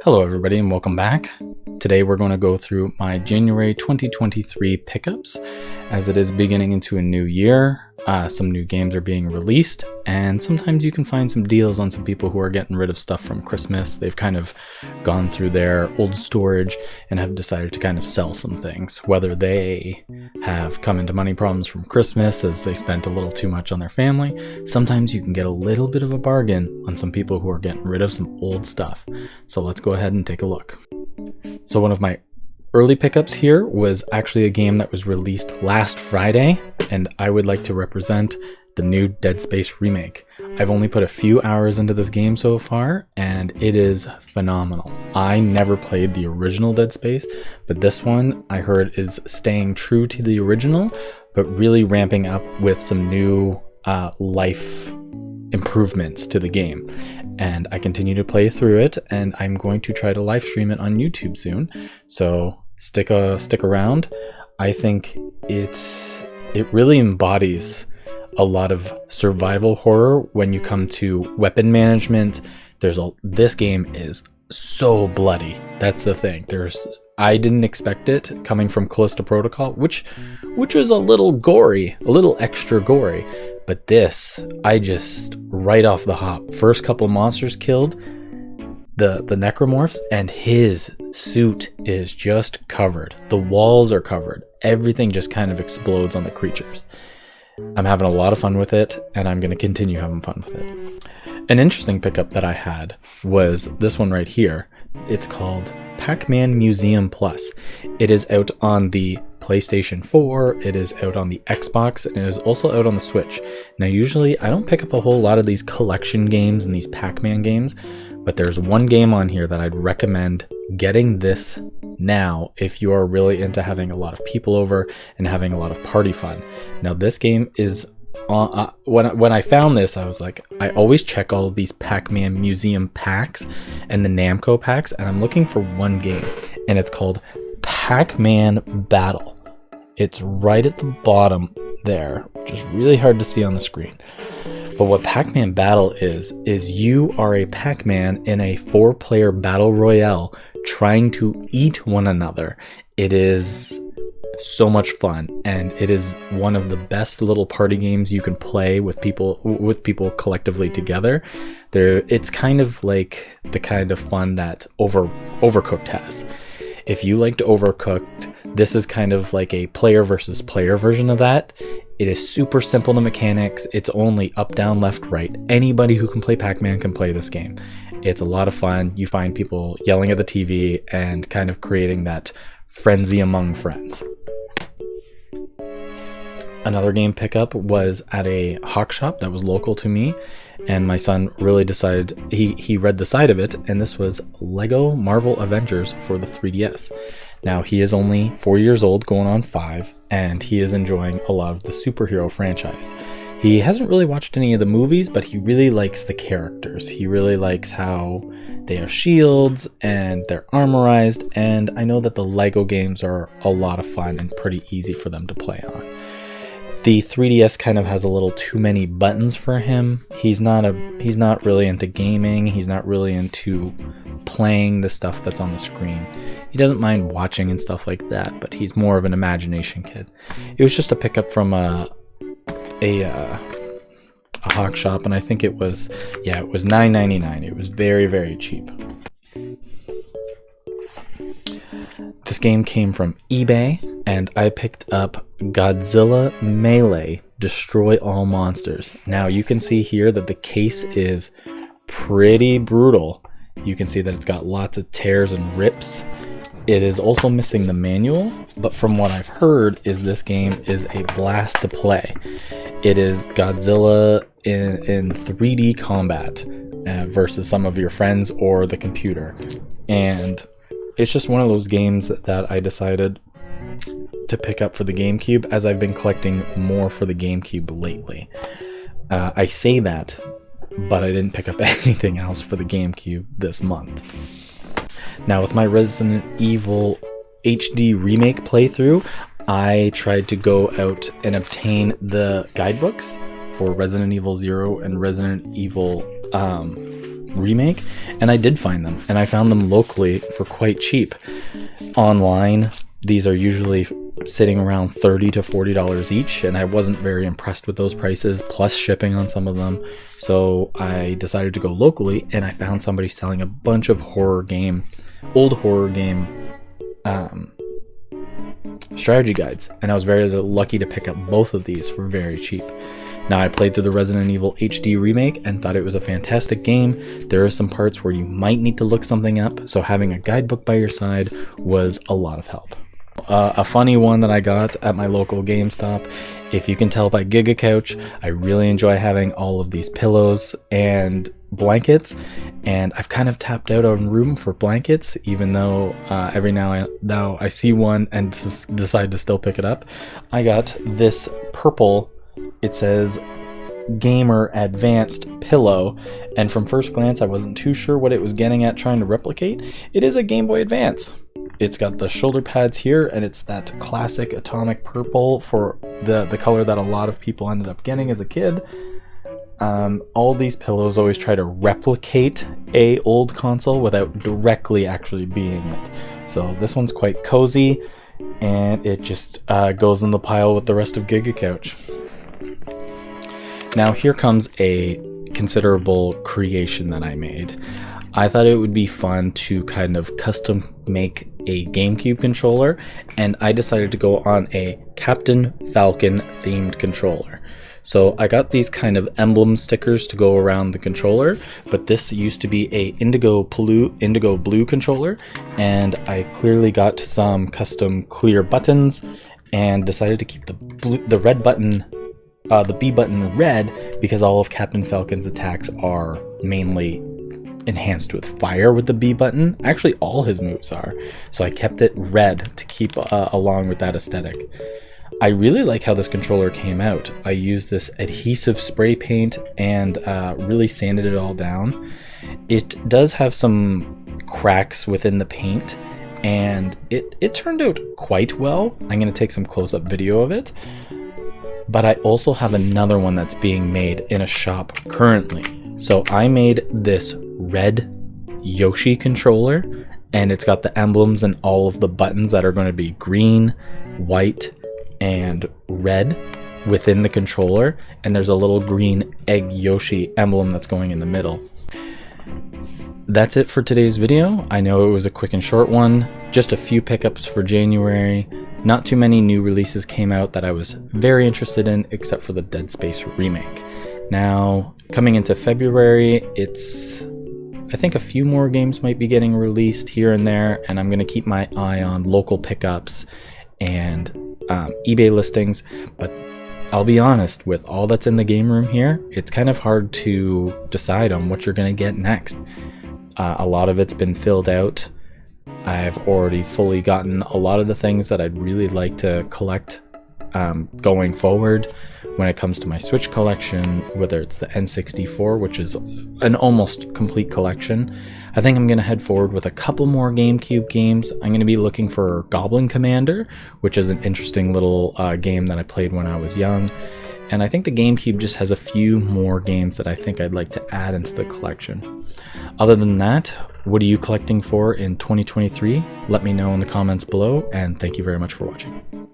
Hello everybody and welcome back. Today we're going to go through my January 2023 pickups as it is beginning into a new year. Some new games are being released and sometimes you can find some deals on some people who are getting rid of stuff from Christmas. They've kind of gone through their old storage and have decided to kind of sell some things, whether they have come into money problems from Christmas as they spent a little too much on their family. Sometimes you can get a little bit of a bargain on some people who are getting rid of some old stuff. So let's go ahead and take a look. So one of my early pickups here was actually a game that was released last Friday, and I would like to represent the new Dead Space remake. I've only put a few hours into this game so far, and it is phenomenal. I never played the original Dead Space, but this one I heard is staying true to the original, but really ramping up with some new life improvements to the game. And I continue to play through it, and I'm going to try to live stream it on YouTube soon. So stick around. I think it really embodies a lot of survival horror when you come to weapon management. This game is so bloody. That's the thing. I didn't expect it coming from Callisto Protocol, which was a little gory, a little extra gory. But this, I just, right off the hop, first couple monsters killed, the necromorphs, and his suit is just covered. The walls are covered. Everything just kind of explodes on the creatures. I'm having a lot of fun with it, and I'm going to continue having fun with it. An interesting pickup that I had was this one right here. It's called Pac-Man Museum Plus. It is out on the PlayStation 4, it is out on the Xbox, and it is also out on the Switch. Now usually I don't pick up a whole lot of these collection games and these Pac-Man games, but there's one game on here that I'd recommend getting this now if you are really into having a lot of people over and having a lot of party fun. Now this game is when I found this, I was like, I always check all of these Pac-Man Museum packs and the Namco packs, and I'm looking for one game, and it's called Pac-Man Battle. It's right at the bottom there, which is really hard to see on the screen. But what Pac-Man Battle is you are a Pac-Man in a 4-player battle royale trying to eat one another. It is so much fun, and it is one of the best little party games you can play with people collectively together. It's kind of like the kind of fun that Overcooked has. If you liked Overcooked, this is kind of like a player versus player version of that. It is super simple, the mechanics. It's only up, down, left, right. Anybody who can play Pac-Man can play this game. It's a lot of fun. You find people yelling at the TV and kind of creating that frenzy among friends. Another game pickup was at a Hawk Shop that was local to me, and my son really decided, he read the side of it, and this was Lego Marvel Avengers for the 3DS. Now he is only 4 years old, going on 5, and he is enjoying a lot of the superhero franchise. He hasn't really watched any of the movies, but he really likes the characters. He really likes how they have shields and they're armorized, and I know that the Lego games are a lot of fun and pretty easy for them to play on. The 3DS kind of has a little too many buttons for him. He's not really into gaming. He's not really into playing the stuff that's on the screen. He doesn't mind watching and stuff like that, but he's more of an imagination kid. It was just a pickup from a Hawk Shop, and I think it was $9.99. It was very, very cheap. This game came from eBay, and I picked up Godzilla Melee Destroy All Monsters. Now you can see here that the case is pretty brutal. You can see that it's got lots of tears and rips. It is also missing the manual, but from what I've heard is this game is a blast to play. It is Godzilla in 3D combat versus some of your friends or the computer. And it's just one of those games that I decided to pick up for the GameCube, as I've been collecting more for the GameCube lately. I say that, but I didn't pick up anything else for the GameCube this month. Now with my Resident Evil HD remake playthrough, I tried to go out and obtain the guidebooks for Resident Evil 0 and Resident Evil remake, and I did find them, and I found them locally for quite cheap. Online, these are usually sitting around $30 to $40 each, and I wasn't very impressed with those prices, plus shipping on some of them. So I decided to go locally, and I found somebody selling a bunch of old horror game strategy guides, and I was very lucky to pick up both of these for very cheap. Now, I played through the Resident Evil HD remake and thought it was a fantastic game. There are some parts where you might need to look something up, so having a guidebook by your side was a lot of help. A funny one that I got at my local GameStop, if you can tell by Giga Couch, I really enjoy having all of these pillows and blankets, and I've kind of tapped out on room for blankets, even though every now and then I see one and decide to still pick it up. I got this purple, it says Gamer Advanced pillow, and from first glance I wasn't too sure what it was getting at trying to replicate. It is a Game Boy Advance. It's got the shoulder pads here, and it's that classic atomic purple for the color that a lot of people ended up getting as a kid. All these pillows always try to replicate a old console without directly actually being it. So this one's quite cozy, and it just goes in the pile with the rest of Giga Couch. Now here comes a considerable creation that I made. I thought it would be fun to kind of custom make a GameCube controller, and I decided to go on a Captain Falcon themed controller. So I got these kind of emblem stickers to go around the controller, but this used to be a indigo blue controller, and I clearly got some custom clear buttons and decided to keep the B button red, because all of Captain Falcon's attacks are mainly enhanced with fire with the B button. Actually, all his moves are. So I kept it red to keep along with that aesthetic. I really like how this controller came out. I used this adhesive spray paint and really sanded it all down. It does have some cracks within the paint, and it turned out quite well. I'm going to take some close-up video of it. But I also have another one that's being made in a shop currently. So I made this red Yoshi controller, and it's got the emblems and all of the buttons that are going to be green, white, and red within the controller, and there's a little green egg Yoshi emblem that's going in the middle. That's it for today's video. I know it was a quick and short one, just a few pickups for January. Not too many new releases came out that I was very interested in, except for the Dead Space remake. Now, coming into February, I think a few more games might be getting released here and there, and I'm going to keep my eye on local pickups and eBay listings. But I'll be honest, with all that's in the game room here, it's kind of hard to decide on what you're going to get next. A lot of it's been filled out. I've already fully gotten a lot of the things that I'd really like to collect going forward when it comes to my Switch collection, whether it's the N64, which is an almost complete collection. I think I'm going to head forward with a couple more GameCube games. I'm going to be looking for Goblin Commander, which is an interesting little game that I played when I was young. And I think the GameCube just has a few more games that I think I'd like to add into the collection. Other than that, what are you collecting for in 2023? Let me know in the comments below, and thank you very much for watching.